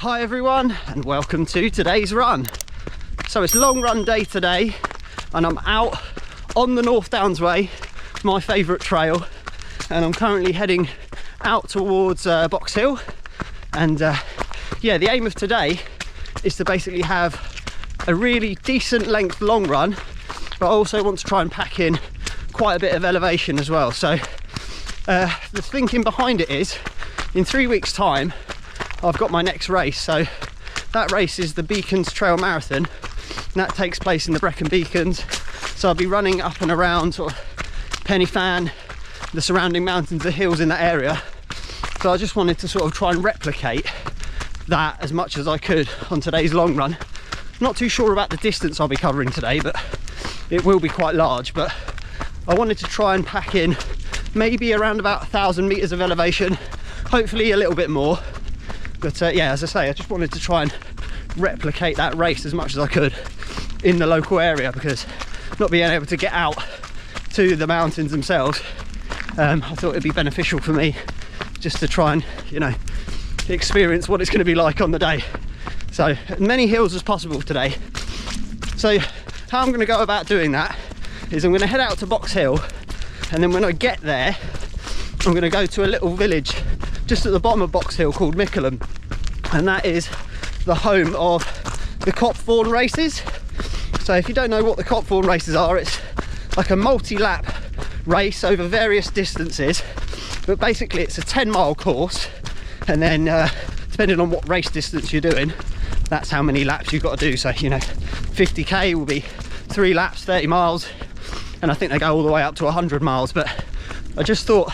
Hi everyone, and welcome to today's run. So it's long run day today, and I'm out on the North Downs Way, my favourite trail, and I'm currently heading out towards Box Hill. And yeah, the aim of today is to basically have a really decent length long run, but I also want to try and pack in quite a bit of elevation as well. So the thinking behind it is, in 3 weeks time I've got my next race. So that race is the Beacons Trail Marathon, and that takes place in the Brecon Beacons. So I'll be running up and around sort of Pennyfan, the surrounding mountains, the hills in that area. So I just wanted to sort of try and replicate that as much as I could on today's long run. Not too sure about the distance I'll be covering today, but it will be quite large. But I wanted to try and pack in maybe around about 1,000 meters of elevation, hopefully a little bit more. But yeah, as I say, I just wanted to try and replicate that race as much as I could in the local area, because not being able to get out to the mountains themselves, I thought it'd be beneficial for me just to try and, you know, experience what it's going to be like on the day. So as many hills as possible today. So how I'm going to go about doing that is I'm going to head out to Box Hill, and then when I get there I'm going to go to a little village just at the bottom of Box Hill called Mickleham, and that is the home of the Copthorne Races. So if you don't know what the Copthorne Races are, it's like a multi-lap race over various distances, but basically it's a 10-mile course, and then depending on what race distance you're doing, that's how many laps you've got to do. So, you know, 50k will be 3 laps, 30 miles, and I think they go all the way up to 100 miles. But I just thought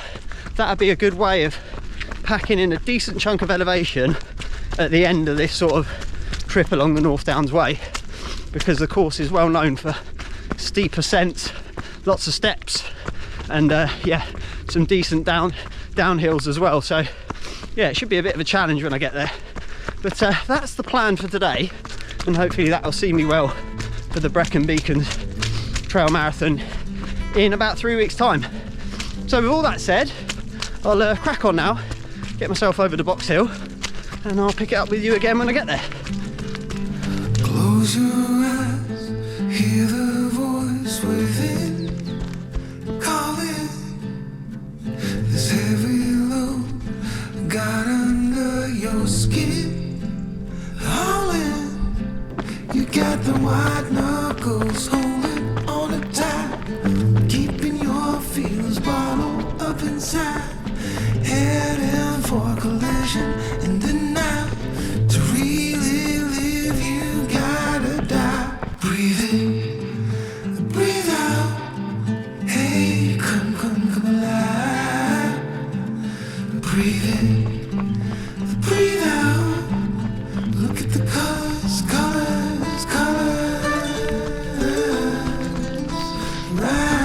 that'd be a good way of packing in a decent chunk of elevation at the end of this sort of trip along the North Downs Way, because the course is well known for steep ascents, lots of steps, and yeah, some decent downhills as well. So yeah, it should be a bit of a challenge when I get there. But that's the plan for today, and hopefully that'll see me well for the Brecon Beacons Trail Marathon in about 3 weeks time. So with all that said, I'll crack on now, get myself over to Box Hill, and I'll pick it up with you again when I get there. Close your eyes, hear the voice within, calling. This heavy load got under your skin, hauling. You got the white knuckles holding on it tight, keeping your feelings bottled up inside, heading for collision in the night. To really live, you gotta die. Breathe in, breathe out. Hey, come alive. Breathe in, breathe out. Look at the colors, colors, colors. Right.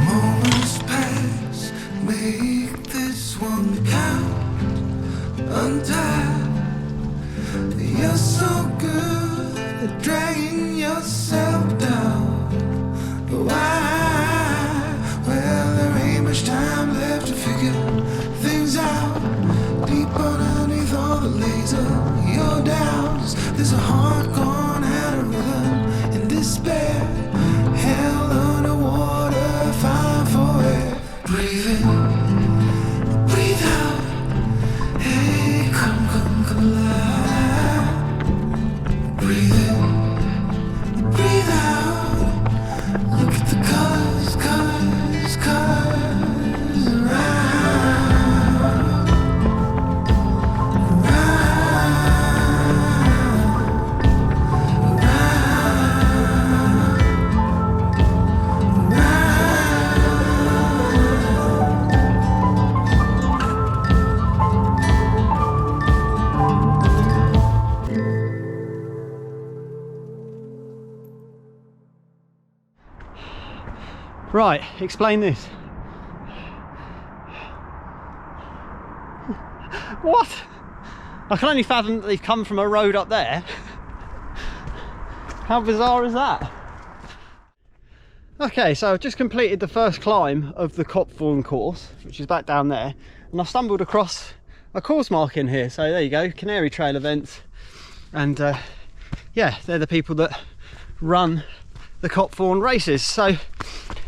Moments pass, make this one count. Untied, you're so good at dragging yourself down. Why? Well, there ain't much time left to figure things out. Deep underneath all the laser, your doubts, there's a heart gone out of rhythm in despair, held underwater, fine for air. Breathe in, breathe out. Hey, come alive. Breathe in, breathe out. Look at the colors, colors, colors around. Right, explain this. What? I can only fathom that they've come from a road up there. How bizarre is that? Okay, so I've just completed the first climb of the Copthorne course, which is back down there, and I've stumbled across a course marking here. So there you go, Canary Trail events, and yeah, they're the people that run the Copthorne Races. So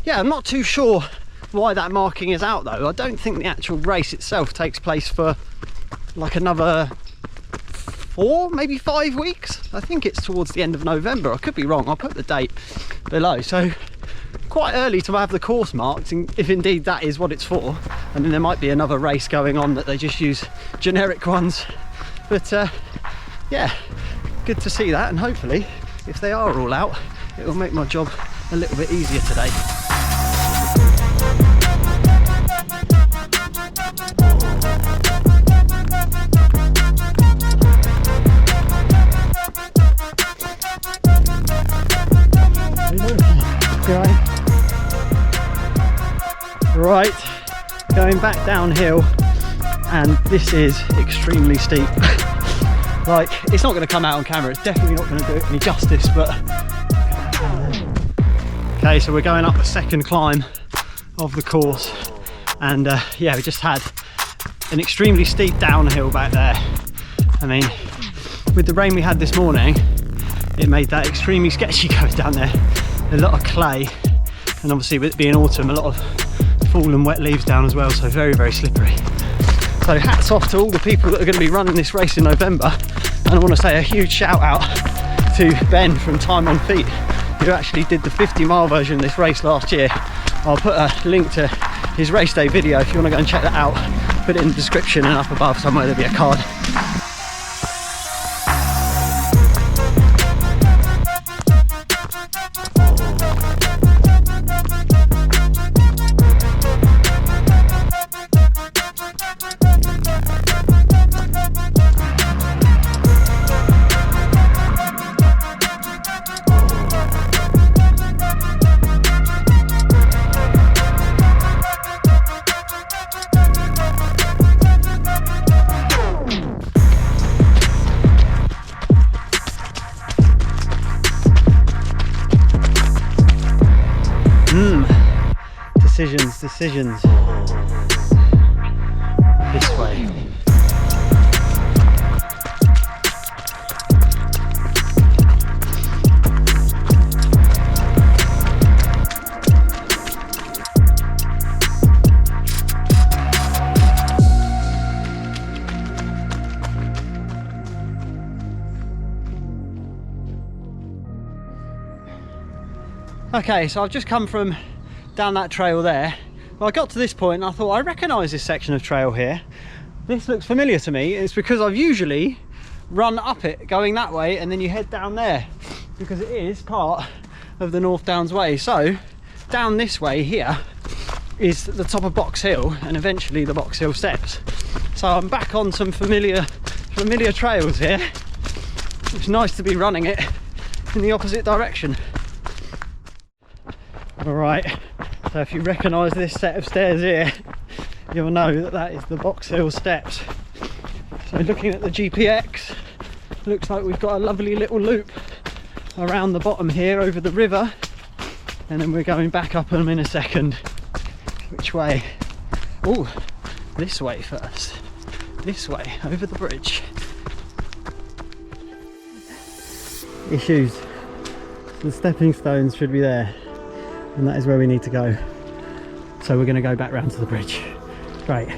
yeah, I'm not too sure why that marking is out though. I don't think the actual race itself takes place for like another 4, maybe 5 weeks. I think it's towards the end of November. I could be wrong. I'll put the date below. So quite early to have the course marked, if indeed that is what it's for. And then there might be another race going on that they just use generic ones. But yeah, good to see that, and hopefully if they are all out, it will make my job a little bit easier today. Right, going back downhill, and this is extremely steep. Like, it's not going to come out on camera, it's definitely not going to do it any justice, but okay, so we're going up the second climb of the course, and yeah, we just had an extremely steep downhill back there. I mean, with the rain we had this morning, it made that extremely sketchy going down there. A lot of clay, and obviously with it being autumn, a lot of fallen wet leaves down as well, so very, very slippery. So hats off to all the people that are going to be running this race in November, and I want to say a huge shout out to Ben from Time on Feet, who actually did the 50-mile version of this race last year. I'll put a link to his race day video if you want to go and check that out. Put it in the description, and up above somewhere there'll be a card. Decisions. This way. Okay, so I've just come from down that trail there. Well, I got to this point and I thought, I recognise this section of trail here. This looks familiar to me. It's because I've usually run up it going that way, and then you head down there, because it is part of the North Downs Way. So down this way here is the top of Box Hill, and eventually the Box Hill steps. So I'm back on some familiar trails here. It's nice to be running it in the opposite direction. All right. So if you recognise this set of stairs here, you'll know that that is the Box Hill steps. So looking at the GPX, looks like we've got a lovely little loop around the bottom here over the river, and then we're going back up them in a second. Which way? Oh, this way first. This way, over the bridge. Issues. The stepping stones should be there, and that is where we need to go. So we're going to go back round to the bridge. Great.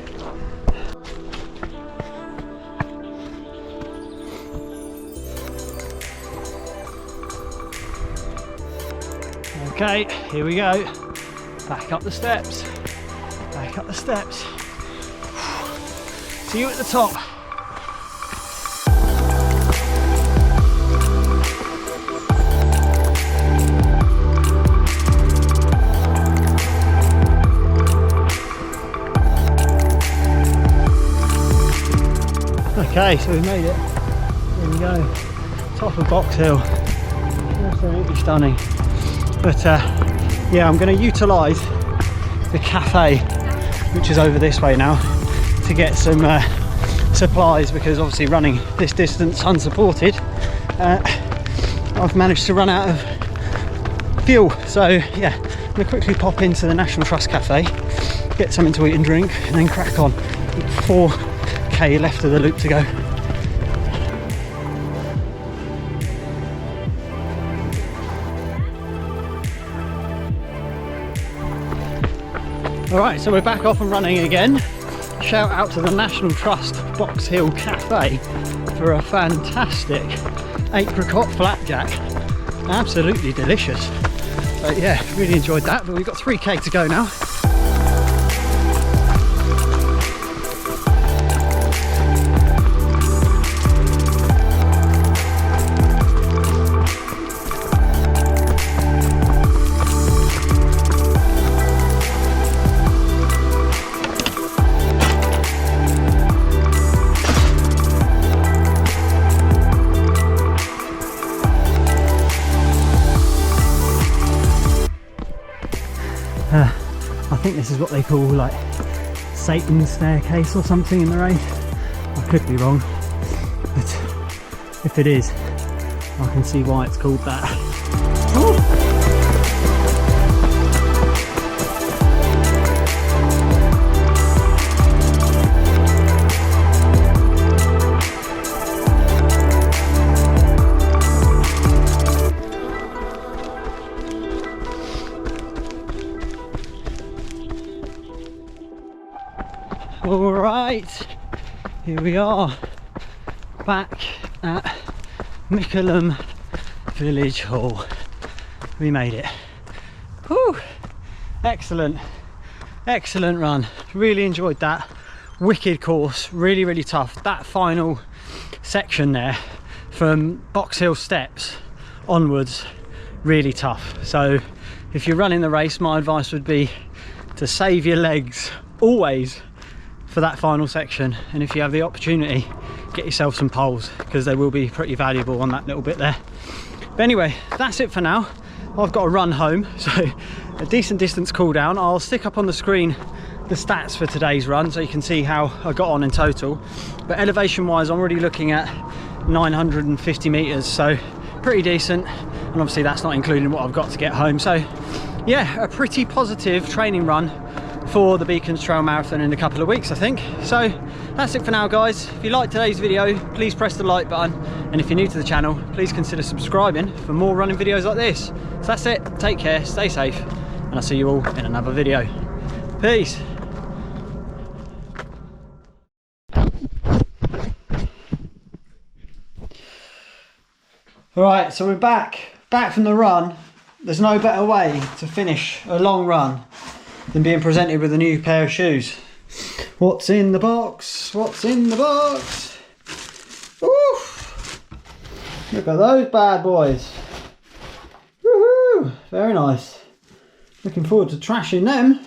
Okay, here we go. Back up the steps. Back up the steps. See you at the top. Okay, so we made it. There we go. Top of Box Hill. Absolutely stunning. But yeah, I'm going to utilise the cafe, which is over this way now, to get some supplies, because obviously running this distance unsupported, I've managed to run out of fuel. So yeah, I'm gonna quickly pop into the National Trust Cafe, get something to eat and drink, and then crack on. 4k left of the loop to go. Alright, so we're back off and running again. Shout out to the National Trust Box Hill Cafe for a fantastic apricot flapjack. Absolutely delicious. But yeah, really enjoyed that. But we've got 3k to go now. I think this is what they call like Satan's staircase or something in the race. I could be wrong, but if it is, I can see why it's called that. Oh. All right, here we are back at Mickleham Village Hall. We made it. Whew. Excellent run. Really enjoyed that. Wicked course, really tough. That final section there from Box Hill Steps onwards, really tough. So if you're running the race, my advice would be to save your legs always for that final section, and if you have the opportunity, get yourself some poles, because they will be pretty valuable on that little bit there. But anyway, that's it for now. I've got to run home, so a decent distance cool down. I'll stick up on the screen the stats for today's run so you can see how I got on in total. But elevation wise, I'm already looking at 950 meters, so pretty decent, and obviously that's not including what I've got to get home. So yeah, a pretty positive training run for the Beacons Trail Marathon in a couple of weeks, I think. So that's it for now, guys. If you liked today's video, please press the like button, and if you're new to the channel, please consider subscribing for more running videos like this. So that's it. Take care, stay safe, and I'll see you all in another video. Peace. All right, so we're back from the run. There's no better way to finish a long run than being presented with a new pair of shoes. What's in the box? What's in the box? Oof. Look at those bad boys. Woohoo! Very nice. Looking forward to trashing them.